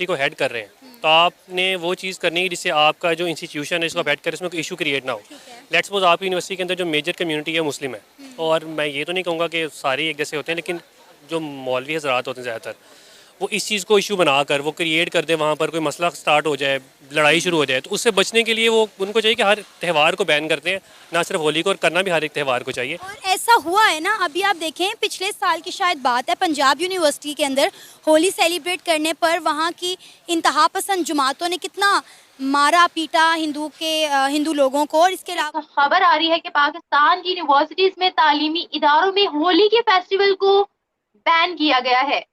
University को head कर रहे हैं तो आपने वो चीज़ करनी है जिससे आपका जो इंस्टीट्यूशन है जिसको आप हेड कर उसमें कोई इशू क्रिएट ना हो। लेट्स सपोज आपकी यूनिवर्सिटी के अंदर जो मेजर कम्युनिटी है मुस्लिम है, और मैं ये तो नहीं कहूँगा कि सारे एक जैसे होते हैं, लेकिन जो मौलवी हजरात होते हैं ज़्यादातर वो इस चीज़ को इशू बनाकर वो क्रिएट कर दे, वहाँ पर कोई मसला स्टार्ट हो जाए, लड़ाई शुरू हो जाए, तो उससे बचने के लिए वो उनको चाहिए कि हर त्यौहार को बैन करते हैं, ना सिर्फ होली को, और करना भी हर एक त्यौहार को चाहिए। और ऐसा हुआ है ना, अभी आप देखें पिछले साल की शायद बात है, पंजाब यूनिवर्सिटी के अंदर होली सेलिब्रेट करने पर वहाँ की इंतहा पसंद जमातों ने कितना मारा पीटा हिंदू लोगों को। और इसके अलावा खबर आ रही है कि पाकिस्तान की यूनिवर्सिटीज में तालीमी इदारों में होली के फेस्टिवल को बैन किया गया है।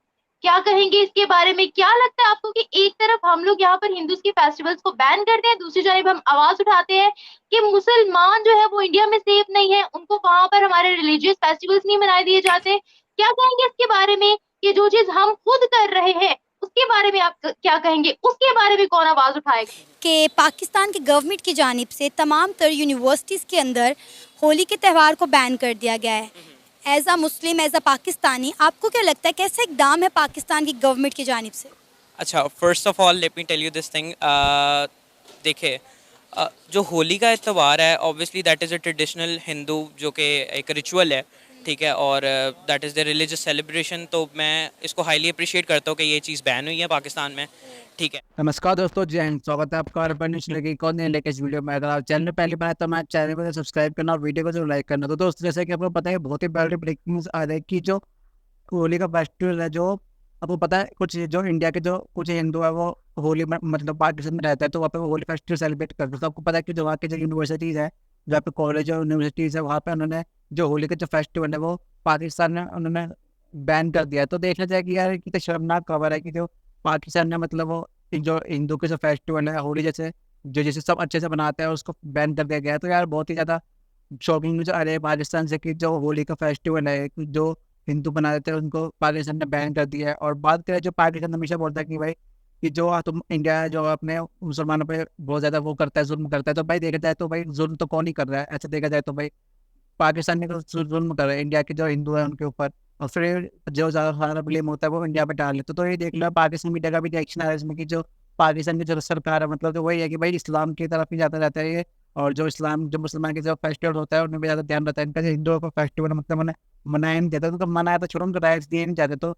क्या कहेंगे इसके बारे में? क्या लगता है आपको कि एक तरफ हम लोग यहाँ पर हिंदूज के फेस्टिवल्स को बैन करते हैं, दूसरी जानब हम आवाज उठाते हैं कि मुसलमान जो है वो इंडिया में सेफ नहीं है, उनको वहां पर हमारे रिलीजियस फेस्टिवल्स नहीं मनाए दिए जाते। क्या कहेंगे इसके बारे में कि जो चीज हम खुद कर रहे हैं उसके बारे में आप क्या कहेंगे? उसके बारे में कौन आवाज उठाएगा? कि पाकिस्तान की गवर्नमेंट की जानिब से तमाम तर यूनिवर्सिटीज़ के अंदर होली के त्यौहार को बैन कर दिया गया है। एज आ मुस्लिम, एज आ पाकिस्तानी, आपको क्या लगता है कैसा इकदाम है पाकिस्तान की गवर्नमेंट की जानिब से? अच्छा, first of all let me tell you this thing. देखिए, जो होली का त्यौहार है obviously that is a traditional Hindu जो कि एक रिचुअल है, ठीक है, और that is the religious celebration. तो मैं इसको हाईली अप्रिशिएट करता हूँ कि ये चीज़ बैन हुई है पाकिस्तान में, ठीक है। नमस्कार दोस्तों, जय हिंद। स्वागत है आपका कौन लेटेस्ट वीडियो में। अगर आप चैनल में पहली बार तो मैं चैनल को सब्सक्राइब करना और वीडियो को जरूर लाइक करना। तो दोस्तों, जैसे कि आपको पता है बहुत ही बड़ी ब्रेकिंग न्यूज़ आ रही है कि जो होली का फेस्टिवल है, जो आपको पता है कुछ जो इंडिया के जो कुछ हिंदू है वो होली में मतलब पाकिस्तान में रहता है तो वहाँ पे होली फेस्टिवल सेलिब्रेट करते हैं। तो आपको पता है कि जो वहाँ की जो यूनिवर्सिटीज़ है, जहाँ पे कॉलेज और यूनिवर्सिटीज़ है, वहाँ पे उन्होंने जो होली का जो फेस्टिवल है वो पाकिस्तान में उन्होंने बैन कर दिया है। तो देखना चाहिए कि यार कितनी शर्मनाक खबर है कि जो पाकिस्तान ने मतलब वो जो हिंदू के जो फेस्टिवल है होली जैसे सब अच्छे से बनाते हैं उसको बैन कर दिया गया है। तो यार बहुत ही ज़्यादा शॉकिंग न्यूज़ आ रही है पाकिस्तान से कि जो होली का फेस्टिवल है जो हिंदू बना देते हैं उनको पाकिस्तान ने बैन कर दिया है। और बात करें जो पाकिस्तान हमेशा बोलता है कि भाई कि जो तुम इंडिया है जो अपने मुसलमानों पे बहुत ज़्यादा वो करता है, जुल्म करता है, तो भाई देखा जाए तो भाई जुल्म तो कौन ही कर रहा है? ऐसे देखा जाए तो भाई पाकिस्तान में तो जुल्म कर रहा है इंडिया के जो हिंदू है उनके ऊपर, और फिर जो ज़्यादा सारा ब्लेम होता है वो इंडिया पे डाल लेते। तो ये देख लो पाकिस्तान मीडिया का भी रिएक्शन आ रहा है इसमें कि जो पाकिस्तान की जो सरकार है मतलब तो वही है कि भाई इस्लाम की तरफ ही जाता रहता है ये, और जो इस्लाम जो मुसलमान के जो फेस्टिवल होता है उनमें भी ज़्यादा ध्यान रहता है। इनका जो हिंदुओं का फेस्टिवल मतलब उन्हें मनाया नहीं जाता, तो मनाया तो छोड़ो, उनको राइट्स दिए नहीं जाते। तो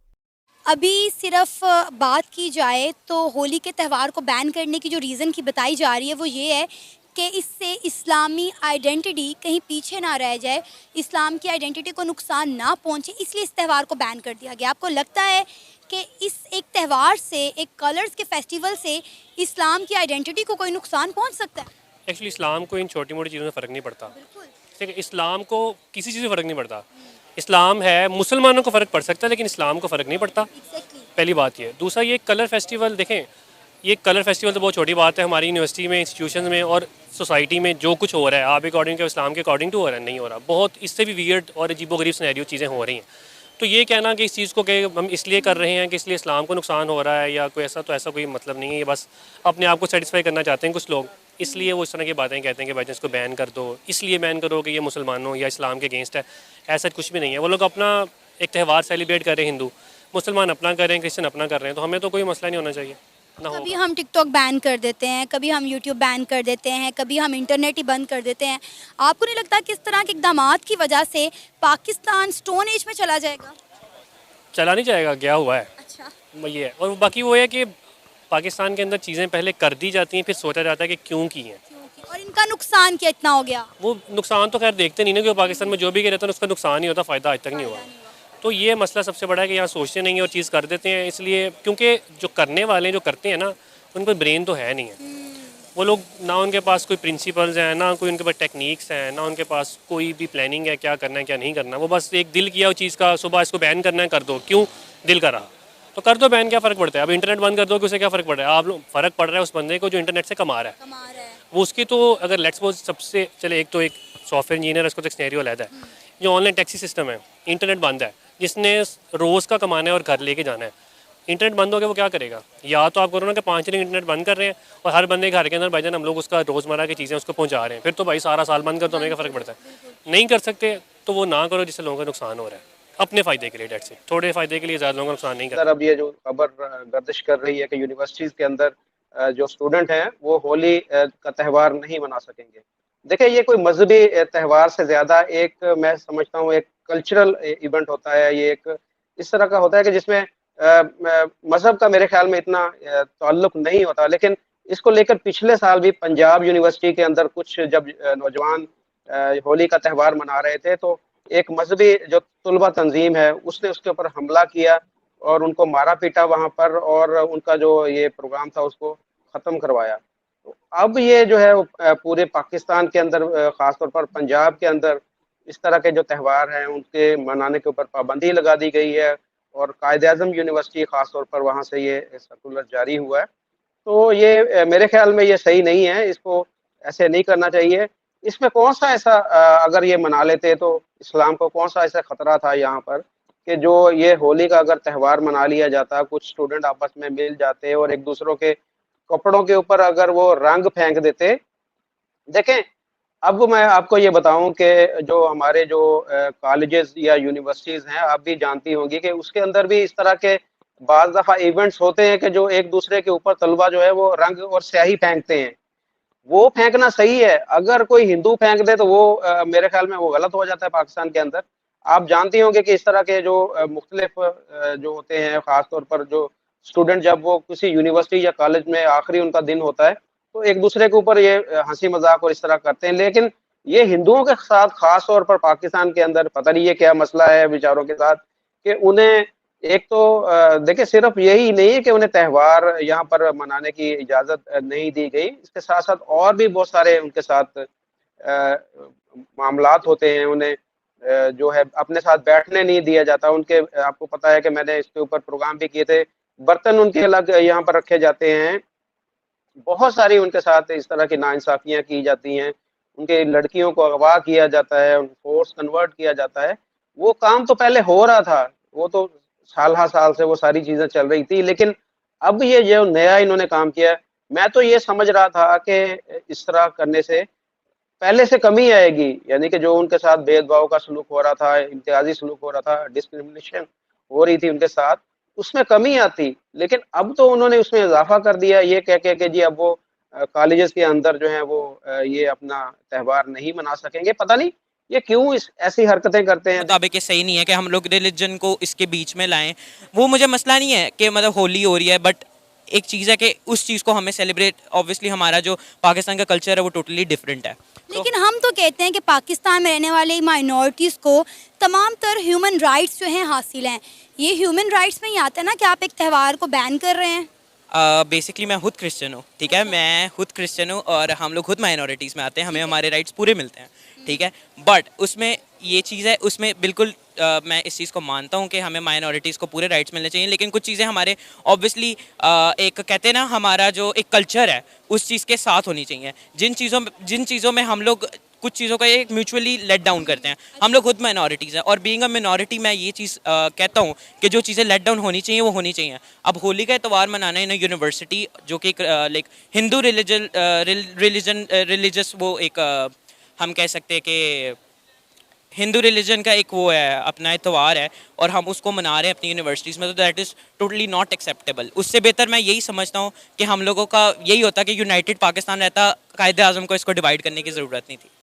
अभी सिर्फ बात की जाए तो होली के त्यौहार को बैन करने की जो रीज़न की बताई जा रही है वो ये है कि इससे इस्लामी आइडेंटिटी कहीं पीछे ना रह जाए, इस्लाम की आइडेंटिटी को नुकसान ना पहुंचे, इसलिए इस त्यौहार को बैन कर दिया गया। आपको लगता है कि इस एक त्यौहार से, एक कलर्स के फेस्टिवल से इस्लाम की आइडेंटिटी को कोई नुकसान पहुंच सकता है? एक्चुअली इस्लाम को इन छोटी मोटी चीज़ों में फ़र्क नहीं पड़ता, ठीक है। इस्लाम को किसी चीज़ से फ़र्क नहीं पड़ता। इस्लाम है, मुसलमानों को फ़र्क पड़ सकता है लेकिन इस्लाम को फ़र्क नहीं पड़ता। पहली बात ये। दूसरा, ये कलर फेस्टिवल देखें, ये कलर फेस्टिवल तो बहुत छोटी बात है। हमारी यूनिवर्सिटी में, इंस्टीट्यूशन में और सोसाइटी में जो कुछ हो रहा है आप अकॉर्डिंग टू इस्लाम के अकॉर्डिंग टू हो रहा है, नहीं हो रहा। बहुत इससे भी वियर्ड और अजीबोगरीब सिनेरियो चीज़ें हो रही हैं। तो ये कहना कि इस चीज़ को कि हम इसलिए कर रहे हैं कि इसलिए इस्लाम को नुकसान हो रहा है या कोई ऐसा, तो ऐसा कोई मतलब नहीं है। ये बस अपने आप को सेटिस्फाई करना चाहते हैं कुछ लोग, इसलिए वो इस तरह की बातें कहते हैं कि भाई इसको बैन कर दो, इसलिए बैन करो कि ये मुसलमानों या इस्लाम के अगेंस्ट है। ऐसा कुछ भी नहीं है। वो लोग अपना एक त्यौहार सेलिब्रेट कर रहे हैं, हिंदू मुसलमान अपना कर रहे हैं, क्रिश्चियन अपना कर रहे हैं, तो हमें तो कोई मसला नहीं होना चाहिए ना। कभी हम टिकटॉक बैन कर देते हैं, कभी हम यूट्यूब बैन कर देते हैं, कभी हम इंटरनेट ही बंद कर देते हैं। आपको नहीं लगता कि इस तरह के इक़दामात की वजह से पाकिस्तान स्टोन एज में चला जाएगा? चला नहीं जाएगा, गया हुआ है। अच्छा। ये है। और बाकी वो है कि पाकिस्तान के अंदर चीज़ें पहले कर दी जाती हैं, फिर सोचा जाता है कि क्यों की हैं। और इनका नुकसान क्या इतना हो गया? वो नुकसान तो खैर देखते नहीं ना, कि पाकिस्तान में जो भी रहता है उसका नुकसान ही होता, फ़ायदा आज तक नहीं हुआ। तो ये मसला सबसे बड़ा है कि यहाँ सोचते नहीं है और चीज़ कर देते हैं। इसलिए क्योंकि जो करने वाले हैं, जो करते हैं ना, उन पर ब्रेन तो है नहीं है। वो लोग ना, उनके पास कोई प्रिंसिपल्स हैं, ना कोई उनके पास टेक्निक्स हैं, ना उनके पास कोई भी प्लानिंग है क्या करना है क्या नहीं करना। वो बस एक दिल किया उस चीज़ का, सुबह इसको बैन करना है, कर दो। क्यों दिल करा तो कर दो बैन, क्या फ़र्क पड़ता है? अब इंटरनेट बंद कर दो कि उसे क्या फ़र्क पड़ रहा है? आप लोग फ़र्क पड़ रहा है उस बंदे को जो इंटरनेट से कमा रहा है। वो उसकी तो अगर लेट्स सपोज सबसे चले एक तो एक सॉफ्टवेयर इंजीनियर है, उसको तो एक सिनेरियो अलग है। जो ऑनलाइन टैक्सी सिस्टम है, इंटरनेट बंद है, जिसने रोज़ का कमाना है और घर लेके जाना है, इंटरनेट बंद हो गया वो क्या करेगा? या तो आप करो ना कि 5 दिन इंटरनेट बंद कर रहे हैं और हर बंदे घर के अंदर भाईजान हम लोग उसका रोज़मर्रा की चीज़ें उसको पहुंचा रहे हैं, फिर तो भाई सारा साल बंद कर दो, हमें क्या फ़र्क पड़ता है? नहीं कर सकते तो वो ना करो जिससे लोगों का नुकसान हो रहा है। अपने फ़ायदे के लिए, डेट्स इट, थोड़े फ़ायदे के लिए ज़्यादा लोगों को नुकसान नहीं करना। अंदर अब ये जो खबर गर्दिश कर रही है कि यूनिवर्सिटीज़ के अंदर जो स्टूडेंट हैं वो होली का त्यौहार नहीं मना सकेंगे। देखिए ये कोई मज़हबी त्यौहार से ज़्यादा एक मैं समझता हूँ एक कल्चरल इवेंट होता है। ये एक इस तरह का होता है कि जिसमें मज़हब का मेरे ख़्याल में इतना ताल्लुक नहीं होता। लेकिन इसको लेकर पिछले साल भी पंजाब यूनिवर्सिटी के अंदर कुछ जब नौजवान होली का त्यौहार मना रहे थे तो एक मज़हबी जो तुलबा तंज़ीम है उसने उसके ऊपर हमला किया और उनको मारा-पीटा वहाँ पर और उनका जो ये प्रोग्राम था उसको ख़त्म करवाया। तो अब ये जो है वो पूरे पाकिस्तान के अंदर ख़ास तौर पर पंजाब के अंदर इस तरह के जो त्यौहार हैं उनके मनाने के ऊपर पाबंदी लगा दी गई है और कायदे-आज़म यूनिवर्सिटी ख़ास तौर पर वहाँ से ये सर्कुलर जारी हुआ है। तो ये मेरे ख़्याल में ये सही नहीं है, इसको ऐसे नहीं करना चाहिए। इसमें कौन-सा ऐसा अगर ये मना लेते तो इस्लाम को कौन-सा ऐसा खतरा था यहाँ पर कि जो ये होली का अगर त्यौहार मना लिया जाता, कुछ स्टूडेंट आपस में मिल जाते और एक दूसरों के कपड़ों के ऊपर अगर वो रंग फेंक देते। देखें, अब मैं आपको ये बताऊँ कि जो हमारे जो कॉलेजेस या यूनिवर्सिटीज़ हैं, आप भी जानती होंगी कि उसके अंदर भी इस तरह के बाज़ दफ़ा इवेंट्स होते हैं कि जो एक दूसरे के ऊपर तलबा जो है वो रंग और स्याही फेंकते हैं। वो फेंकना सही है, अगर कोई हिंदू फेंक दे तो वो मेरे ख़्याल में वो गलत हो जाता है पाकिस्तान के अंदर। आप जानती होंगे कि इस तरह के जो मुख्तलिफ जो होते हैं, ख़ास तौर पर जो स्टूडेंट जब वो किसी यूनिवर्सिटी या कॉलेज में आखिरी उनका दिन होता है, तो एक-दूसरे के ऊपर ये हँसी-मज़ाक और इस तरह करते हैं। लेकिन ये हिंदुओं के साथ ख़ास तौर पर पाकिस्तान के अंदर पता नहीं ये क्या मसला है बेचारों के साथ कि उन्हें एक तो देखिए सिर्फ यही नहीं है कि उन्हें त्यौहार यहाँ पर मनाने की इजाज़त नहीं दी गई, इसके साथ-साथ और भी बहुत सारे उनके साथ मामलात होते हैं। उन्हें जो है अपने साथ बैठने नहीं दिया जाता। उनके आपको पता है कि मैंने इसके ऊपर प्रोग्राम भी किए थे। बर्तन उनके अलग यहाँ पर रखे जाते हैं। बहुत सारी उनके साथ इस तरह की नाइंसाफ़ियाँ की जाती हैं। उनके लड़कियों को अगवा किया जाता है, फ़ोर्स कन्वर्ट किया जाता है। वो काम तो पहले हो रहा था, वो तो साल-हा-साल से वो सारी चीज़ें चल रही थी, लेकिन अब ये जो नया इन्होंने काम किया है, मैं तो ये समझ रहा था कि इस तरह करने से पहले से कमी आएगी, यानी कि जो उनके साथ भेदभाव का सलूक हो रहा था, इम्तियाज़ी सलूक हो रहा था, डिस्क्रिमिनेशन हो रही थी उनके साथ, उसमें कमी आती। लेकिन अब तो उन्होंने उसमें इज़ाफ़ा कर दिया ये कह के कि जी अब वो कॉलेजेस के अंदर जो है वो ये अपना त्यौहार नहीं मना सकेंगे। पता नहीं ये क्यों इस ऐसी हरकतें करते हैं। मुताबिक ये सही नहीं है कि हम लोग रिलीजन को इसके बीच में लाएं। वो मुझे मसला नहीं है कि मतलब होली हो रही है, बट एक चीज़ है कि उस चीज़ को हमें सेलिब्रेट, ऑब्वियसली हमारा जो पाकिस्तान का कल्चर है वो टोटली डिफरेंट है। लेकिन हम तो कहते हैं कि पाकिस्तान में रहने वाले माइनॉरिटीज़ को तमाम तर ह्यूमन राइट्स जो हैं हासिल हैं। ये ह्यूमन राइट्स में ही आता है ना कि आप एक त्यौहार को बैन कर रहे हैं। बेसिकली मैं खुद क्रिश्चियन हूँ, ठीक है, मैं खुद क्रिश्चियन हूँ और हम लोग खुद माइनॉरिटीज़ में आते हैं, हमें हमारे राइट्स पूरे मिलते हैं, ठीक है। बट उसमें ये चीज़ है, उसमें बिल्कुल मैं इस चीज़ को मानता हूँ कि हमें माइनॉरिटीज़ को पूरे राइट्स मिलने चाहिए, लेकिन कुछ चीज़ें हमारे ऑब्वियसली एक कहते हैं ना हमारा जो एक कल्चर है उस चीज़ के साथ होनी चाहिए। जिन चीज़ों में हम लोग कुछ चीज़ों का एक म्यूचुअली लेट डाउन करते हैं, हम लोग खुद माइनॉरिटीज़ हैं और बीइंग अ मिनॉरिटी मैं ये चीज़ कहता हूँ कि जो चीज़ें लेट डाउन होनी चाहिए वो होनी चाहिए। अब होली का त्यौहार मनाना इन यूनिवर्सिटी जो कि लाइक हिंदू रिलीजियस वो एक हम कह सकते हैं कि हिंदू रिलीजन का एक वो है, अपना त्यौहार है और हम उसको मना रहे हैं अपनी यूनिवर्सिटीज़ में, तो that is totally not acceptable. उससे बेहतर मैं यही समझता हूँ कि हम लोगों का यही होता कि यूनाइटेड पाकिस्तान रहता, कायदे आज़म को इसको डिवाइड करने की ज़रूरत नहीं थी।